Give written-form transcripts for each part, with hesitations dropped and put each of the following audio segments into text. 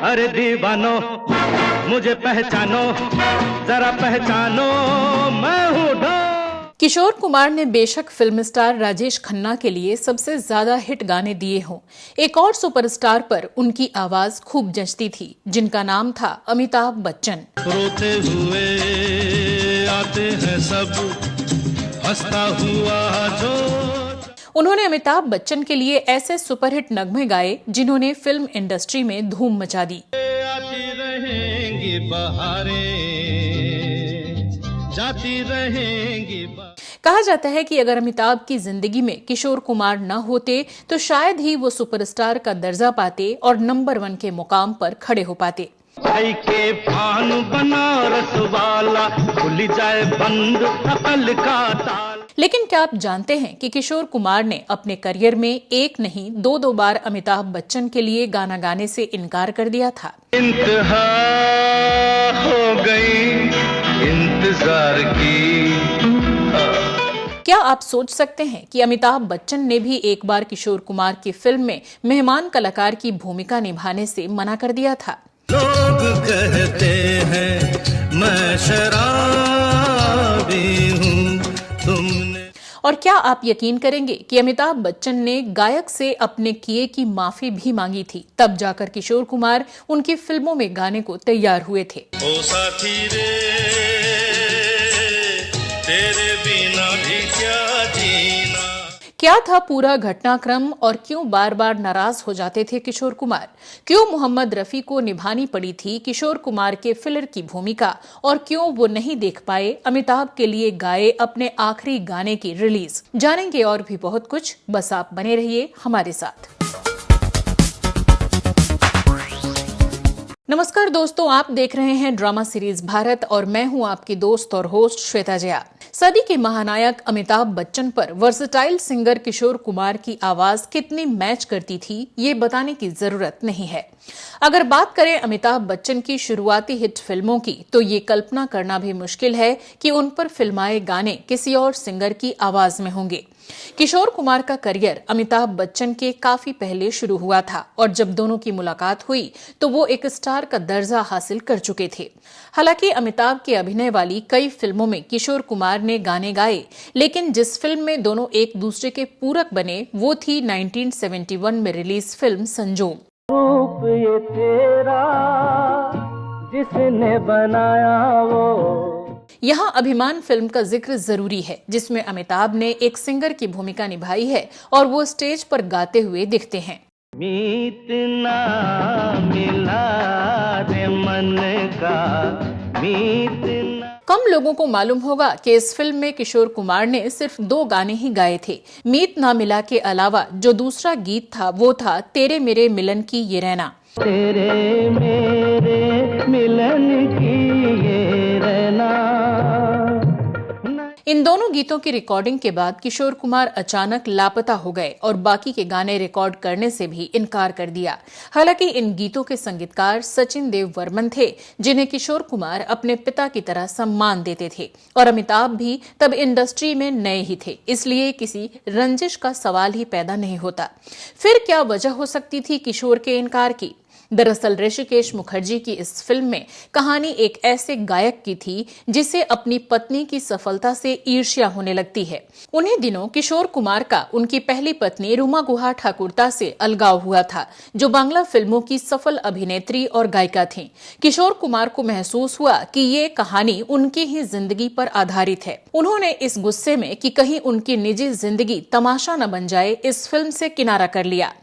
अरे दीवानो मुझे पहचानो, जरा पहचानो मैं हूँ डॉन। किशोर कुमार ने बेशक फिल्म स्टार राजेश खन्ना के लिए सबसे ज्यादा हिट गाने दिए हों, एक और सुपरस्टार पर उनकी आवाज खूब जचती थी, जिनका नाम था अमिताभ बच्चन। रोते हुए आते हैं सब, हंसता हुआ जो। उन्होंने अमिताभ बच्चन के लिए ऐसे सुपरहिट नगमे गाए जिन्होंने फिल्म इंडस्ट्री में धूम मचा दी। आती रहेंगी बहारें, जाती रहेंगी। कहा जाता है कि अगर अमिताभ की जिंदगी में किशोर कुमार न होते तो शायद ही वो सुपरस्टार का दर्जा पाते और नंबर 1 के मुकाम पर खड़े हो पाते। के फान बनारस वाला खुल जाए बंद अकल का ताल। लेकिन क्या आप जानते हैं कि किशोर कुमार ने अपने करियर में एक नहीं दो बार अमिताभ बच्चन के लिए गाना गाने से इनकार कर दिया था। इंतहा हो गई इंतजार की। क्या आप सोच सकते हैं कि अमिताभ बच्चन ने भी एक बार किशोर कुमार की फिल्म में मेहमान कलाकार की भूमिका निभाने से मना कर दिया था। लोग कहते हैं मैं शराबी हूँ, तुमने। और क्या आप यकीन करेंगे कि अमिताभ बच्चन ने गायक से अपने किए की माफी भी मांगी थी, तब जाकर किशोर कुमार उनकी फिल्मों में गाने को तैयार हुए थे। ओ साथी रे तेरे बिना भी क्या जीना। क्या था पूरा घटनाक्रम और क्यों बार बार नाराज हो जाते थे किशोर कुमार? क्यों मोहम्मद रफी को निभानी पड़ी थी किशोर कुमार के फिलर की भूमिका, और क्यों वो नहीं देख पाए अमिताभ के लिए गाए अपने आखिरी गाने की रिलीज? जानेंगे और भी बहुत कुछ, बस आप बने रहिए हमारे साथ। नमस्कार दोस्तों, आप देख रहे हैं ड्रामा सीरीज भारत और मैं हूं आपकी दोस्त और होस्ट श्वेता जया। सदी के महानायक अमिताभ बच्चन पर वर्सेटाइल सिंगर किशोर कुमार की आवाज कितनी मैच करती थी, ये बताने की जरूरत नहीं है। अगर बात करें अमिताभ बच्चन की शुरुआती हिट फिल्मों की, तो ये कल्पना करना भी मुश्किल है कि उन पर फिल्माए गाने किसी और सिंगर की आवाज में होंगे। किशोर कुमार का करियर अमिताभ बच्चन के काफी पहले शुरू हुआ था और जब दोनों की मुलाकात हुई तो वो एक स्टार का दर्जा हासिल कर चुके थे। हालांकि अमिताभ के अभिनय वाली कई फिल्मों में किशोर कुमार ने गाने गाए, लेकिन जिस फिल्म में दोनों एक दूसरे के पूरक बने वो थी 1971 में रिलीज फिल्म संजोम। रूप ये तेरा जिसने बनाया वो। यहाँ अभिमान फिल्म का जिक्र जरूरी है, जिसमें अमिताभ ने एक सिंगर की भूमिका निभाई है और वो स्टेज पर गाते हुए दिखते हैं। मीत ना मिला रे मन का, मीत ना। कम लोगों को मालूम होगा कि इस फिल्म में किशोर कुमार ने सिर्फ 2 गाने ही गाए थे। मीत ना मिला के अलावा जो दूसरा गीत था वो था तेरे मेरे मिलन की ये रहना। तेरे मेरे मिलन की ये रहना। इन दोनों गीतों की रिकॉर्डिंग के बाद किशोर कुमार अचानक लापता हो गए और बाकी के गाने रिकॉर्ड करने से भी इनकार कर दिया। हालांकि इन गीतों के संगीतकार सचिन देव वर्मन थे, जिन्हें किशोर कुमार अपने पिता की तरह सम्मान देते थे, और अमिताभ भी तब इंडस्ट्री में नए ही थे, इसलिए किसी रंजिश का सवाल ही पैदा नहीं होता। फिर क्या वजह हो सकती थी किशोर के इनकार की? दरअसल ऋषिकेश मुखर्जी की इस फिल्म में कहानी एक ऐसे गायक की थी जिसे अपनी पत्नी की सफलता से ईर्ष्या होने लगती है। उन्हीं दिनों किशोर कुमार का उनकी पहली पत्नी रुमा गुहा ठाकुरता से अलगाव हुआ था, जो बांग्ला फिल्मों की सफल अभिनेत्री और गायिका थीं। किशोर कुमार को महसूस हुआ कि ये कहानी उनकी ही जिंदगी पर आधारित है। उन्होंने इस गुस्से में कि कहीं उनकी निजी जिंदगी तमाशा न बन जाए, इस फिल्म से किनारा कर लिया।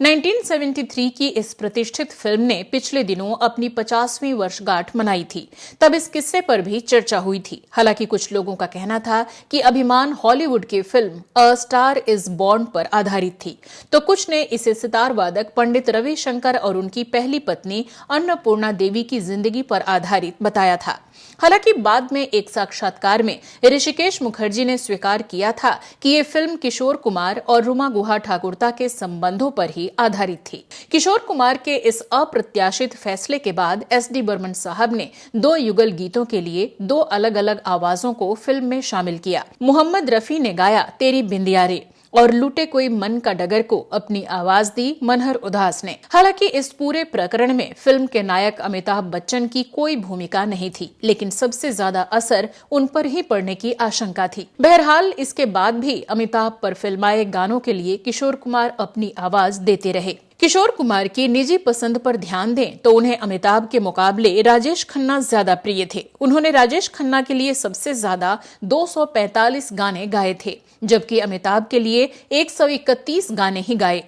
1973 की इस प्रतिष्ठित फिल्म ने पिछले दिनों अपनी 50वीं वर्षगांठ मनाई थी। तब इस किस्से पर भी चर्चा हुई थी। हालांकि कुछ लोगों का कहना था कि अभिमान हॉलीवुड की film a star is born पर आधारित थी, तो कुछ ने इसे सितार वादक पंडित रविशंकर और उनकी पहली पत्नी अन्नपूर्णा देवी की जिंदगी पर आधारित बताया था। हालांकि बाद में एक साक्षात्कार में ऋषिकेश मुखर्जी ने स्वीकार किया था कि ये फिल्म किशोर कुमार और रुमा गुहा ठाकुरता के संबंधों पर ही आधारित थी। किशोर कुमार के इस अप्रत्याशित फैसले के बाद एस.डी. बर्मन साहब ने 2 युगल गीतों के लिए 2 अलग अलग आवाजों को फिल्म में शामिल किया। मोहम्मद रफी ने गाया तेरी बिंदिया रे और लूटे कोई मन का डगर को अपनी आवाज दी मनहर उदास ने। हालांकि इस पूरे प्रकरण में फिल्म के नायक अमिताभ बच्चन की कोई भूमिका नहीं थी, लेकिन सबसे ज्यादा असर उन पर ही पड़ने की आशंका थी। बहरहाल इसके बाद भी अमिताभ पर फिल्माए गानों के लिए किशोर कुमार अपनी आवाज देते रहे। किशोर कुमार की निजी पसंद पर ध्यान दें तो उन्हें अमिताभ के मुकाबले राजेश खन्ना ज्यादा प्रिय थे। उन्होंने राजेश खन्ना के लिए सबसे ज्यादा 245 गाने गाए थे, जबकि अमिताभ के लिए 131 गाने ही गाए।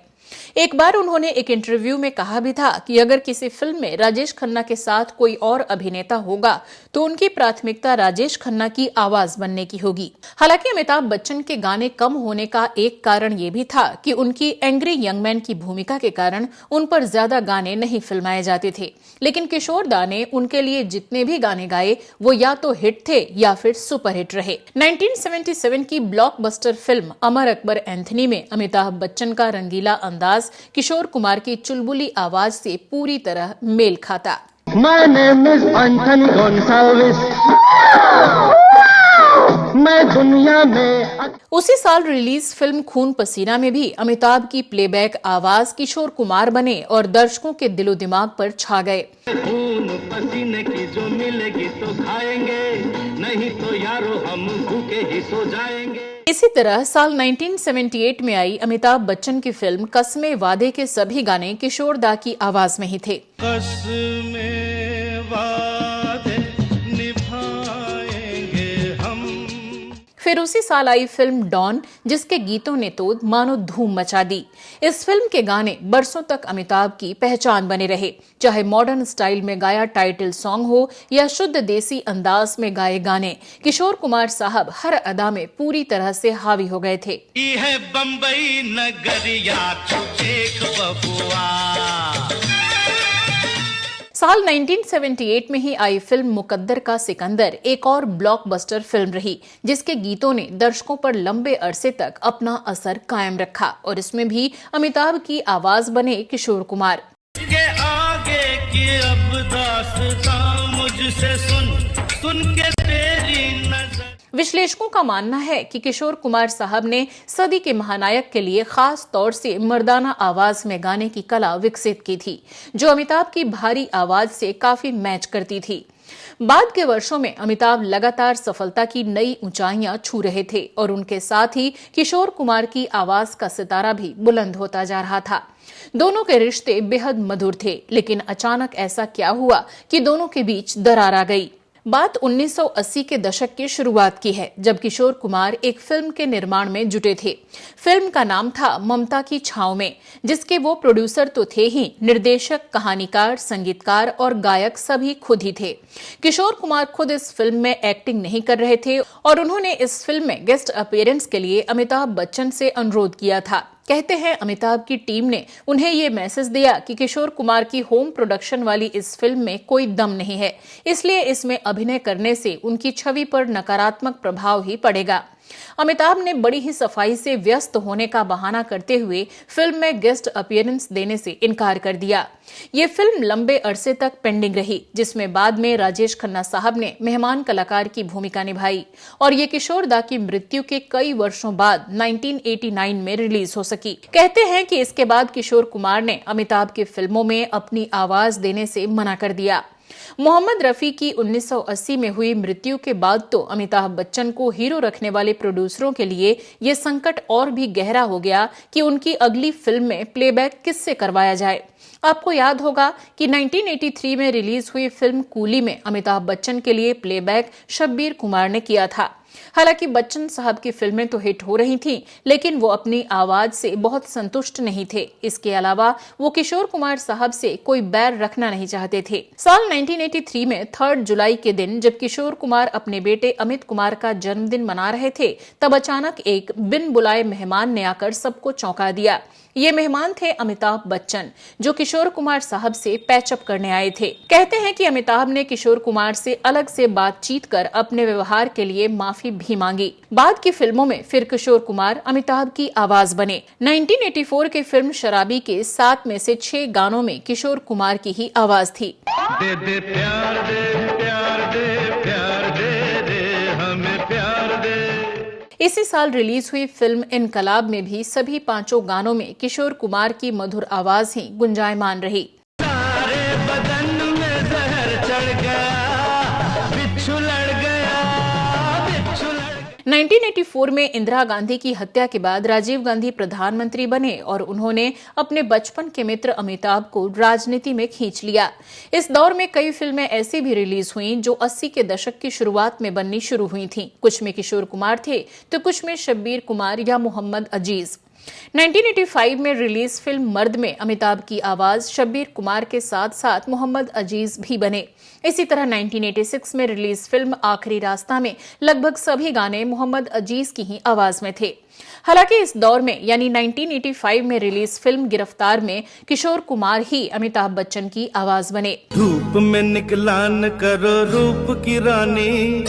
एक बार उन्होंने एक इंटरव्यू में कहा भी था कि अगर किसी फिल्म में राजेश खन्ना के साथ कोई और अभिनेता होगा तो उनकी प्राथमिकता राजेश खन्ना की आवाज बनने की होगी। हालांकि अमिताभ बच्चन के गाने कम होने का एक कारण ये भी था कि उनकी एंग्री यंग मैन की भूमिका के कारण उन पर ज्यादा गाने नहीं फिल्माए जाते थे, लेकिन किशोर दा ने उनके लिए जितने भी गाने गाए वो या तो हिट थे या फिर सुपरहिट रहे। 1977 की blockbuster film Amar Akbar Anthony में अमिताभ बच्चन का रंगीला अंदाज किशोर कुमार की चुलबुली आवाज से पूरी तरह मेल खाता। My name is Anthony Gonsalves. मैं दुनिया में। उसी साल रिलीज फिल्म खून पसीना में भी अमिताभ की प्लेबैक आवाज किशोर कुमार बने और दर्शकों के दिलो दिमाग पर छा गए। खून पसीने की जो मिलेगी तो खाएंगे, नहीं तो यारो हम भूखे ही सो जाएंगे। इसी तरह साल 1978 में आई अमिताभ बच्चन की फिल्म कसमें वादे के सभी गाने किशोर दा की आवाज में ही थे। कसमें वादे निभाएंगे हम। फिर उसी साल आई फिल्म डॉन, जिसके गीतों ने तो मानो धूम मचा दी। इस फिल्म के गाने बरसों तक अमिताभ की पहचान बने रहे, चाहे मॉडर्न स्टाइल में गाया टाइटल सॉन्ग हो या शुद्ध देसी अंदाज में गाए गाने। किशोर कुमार साहब हर अदा में पूरी तरह से हावी हो गए थे। ये है बम्बई नगरिया चुचेक बबुआ। साल 1978 में ही आई फिल्म मुकद्दर का सिकंदर एक और ब्लॉकबस्टर फिल्म रही, जिसके गीतों ने दर्शकों पर लंबे अरसे तक अपना असर कायम रखा और इसमें भी अमिताभ की आवाज बने किशोर कुमार। के आगे की अब दास्तां मुझसे सुन के तेरी नजर। विश्लेषकों का मानना है कि किशोर कुमार साहब ने सदी के महानायक के लिए खास तौर से मर्दाना आवाज में गाने की कला विकसित की थी, जो अमिताभ की भारी आवाज से काफी मैच करती थी। बाद के वर्षों में अमिताभ लगातार सफलता की नई ऊंचाइयां छू रहे थे और उनके साथ ही किशोर कुमार की आवाज का सितारा भी बुलंद होता जा रहा था। दोनों के रिश्ते बेहद मधुर थे, लेकिन अचानक ऐसा क्या हुआ कि दोनों के बीच दरार आ गई। बात 1980 के दशक की शुरुआत की है, जब किशोर कुमार एक फिल्म के निर्माण में जुटे थे। फिल्म का नाम था ममता की छांव में, जिसके वो प्रोड्यूसर तो थे ही, निर्देशक, कहानीकार, संगीतकार और गायक सभी खुद ही थे। किशोर कुमार खुद इस फिल्म में एक्टिंग नहीं कर रहे थे और उन्होंने इस फिल्म में गेस्ट अपीयरेंस के लिए अमिताभ बच्चन से अनुरोध किया था। कहते हैं अमिताभ की टीम ने उन्हें ये मैसेज दिया कि किशोर कुमार की होम प्रोडक्शन वाली इस फिल्म में कोई दम नहीं है, इसलिए इसमें अभिनय करने से उनकी छवि पर नकारात्मक प्रभाव ही पड़ेगा। अमिताभ ने बड़ी ही सफाई से व्यस्त होने का बहाना करते हुए फिल्म में गेस्ट अपीयरेंस देने से इनकार कर दिया। ये फिल्म लंबे अरसे तक पेंडिंग रही, जिसमें बाद में राजेश खन्ना साहब ने मेहमान कलाकार की भूमिका निभाई और ये किशोर दा की मृत्यु के कई वर्षों बाद 1989 में रिलीज हो सकी। कहते हैं कि इसके बाद किशोर कुमार ने अमिताभ की फिल्मों में अपनी आवाज देने से मना कर दिया। मोहम्मद रफी की 1980 में हुई मृत्यु के बाद तो अमिताभ बच्चन को हीरो रखने वाले प्रोड्यूसरों के लिए ये संकट और भी गहरा हो गया कि उनकी अगली फिल्म में प्लेबैक किससे करवाया जाए। आपको याद होगा कि 1983 में रिलीज हुई फिल्म कूली में अमिताभ बच्चन के लिए प्लेबैक शब्बीर कुमार ने किया था। हालांकि बच्चन साहब की फिल्में तो हिट हो रही थीं, लेकिन वो अपनी आवाज से बहुत संतुष्ट नहीं थे। इसके अलावा वो किशोर कुमार साहब से कोई बैर रखना नहीं चाहते थे। साल 1983 में 3 जुलाई के दिन जब किशोर कुमार अपने बेटे अमित कुमार का जन्मदिन मना रहे थे, तब अचानक एक बिन बुलाए मेहमान ने आकर सबको चौंका दिया। ये मेहमान थे अमिताभ बच्चन, जो किशोर कुमार साहब से पैचअप करने आए थे। कहते हैं कि अमिताभ ने किशोर कुमार से अलग से बातचीत कर अपने व्यवहार के लिए माफी भी मांगी। बाद की फिल्मों में फिर किशोर कुमार अमिताभ की आवाज बने। 1984 की फिल्म शराबी के 7 में से 6 गानों में किशोर कुमार की ही आवाज थी। दे दे प्यार दे प्यार दे प्यार दे दे हमें प्यार दे। इसी साल रिलीज हुई फिल्म इनकलाब में भी सभी 5 गानों में किशोर कुमार की मधुर आवाज ही गुंजायमान रही। सारे बदन में जहर चढ़ गया, बिच्छू लड़ गया, बिच्छू लड़ गया। 1984 में इंदिरा गांधी की हत्या के बाद राजीव गांधी प्रधानमंत्री बने और उन्होंने अपने बचपन के मित्र अमिताभ को राजनीति में खींच लिया। इस दौर में कई फिल्में ऐसी भी रिलीज हुईं जो 80 के दशक की शुरुआत में बननी शुरू हुई थीं। कुछ में किशोर कुमार थे तो कुछ में शब्बीर कुमार या मोहम्मद अजीज। 1985 में रिलीज फिल्म मर्द में अमिताभ की आवाज शब्बीर कुमार के साथ साथ मोहम्मद अजीज भी बने। इसी तरह 1986 में रिलीज फिल्म आखिरी रास्ता में लगभग सभी गाने मोहम्मद अजीज की ही आवाज में थे। हालांकि इस दौर में यानी 1985 में रिलीज फिल्म गिरफ्तार में किशोर कुमार ही अमिताभ बच्चन की आवाज बने। धूप में निकला न करो रूप की रानी,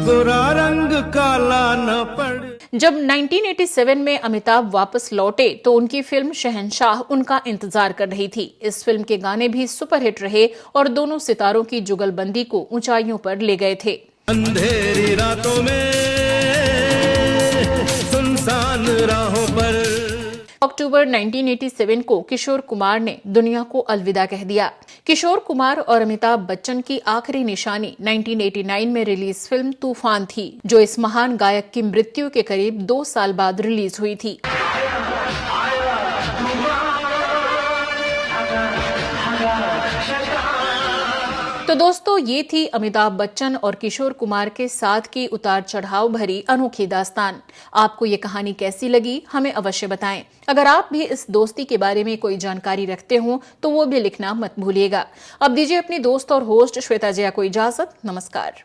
गोरा रंग काला न पड़। जब 1987 में अमिताभ वापस लौटे तो उनकी फिल्म शहंशाह उनका इंतजार कर रही थी। इस फिल्म के गाने भी सुपरहिट रहे और दोनों सितारों की जुगलबंदी को ऊंचाइयों पर ले गए थे। अंधेरी रातों में, सुनसान राहों पर। अक्टूबर 1987 को किशोर कुमार ने दुनिया को अलविदा कह दिया। किशोर कुमार और अमिताभ बच्चन की आखिरी निशानी 1989 में रिलीज फिल्म तूफान थी, जो इस महान गायक की मृत्यु के करीब 2 साल बाद रिलीज हुई थी। तो दोस्तों, ये थी अमिताभ बच्चन और किशोर कुमार के साथ की उतार चढ़ाव भरी अनोखी दास्तान। आपको ये कहानी कैसी लगी हमें अवश्य बताएं। अगर आप भी इस दोस्ती के बारे में कोई जानकारी रखते हो तो वो भी लिखना मत भूलिएगा। अब दीजिए अपनी दोस्त और होस्ट श्वेता जया को इजाजत। नमस्कार।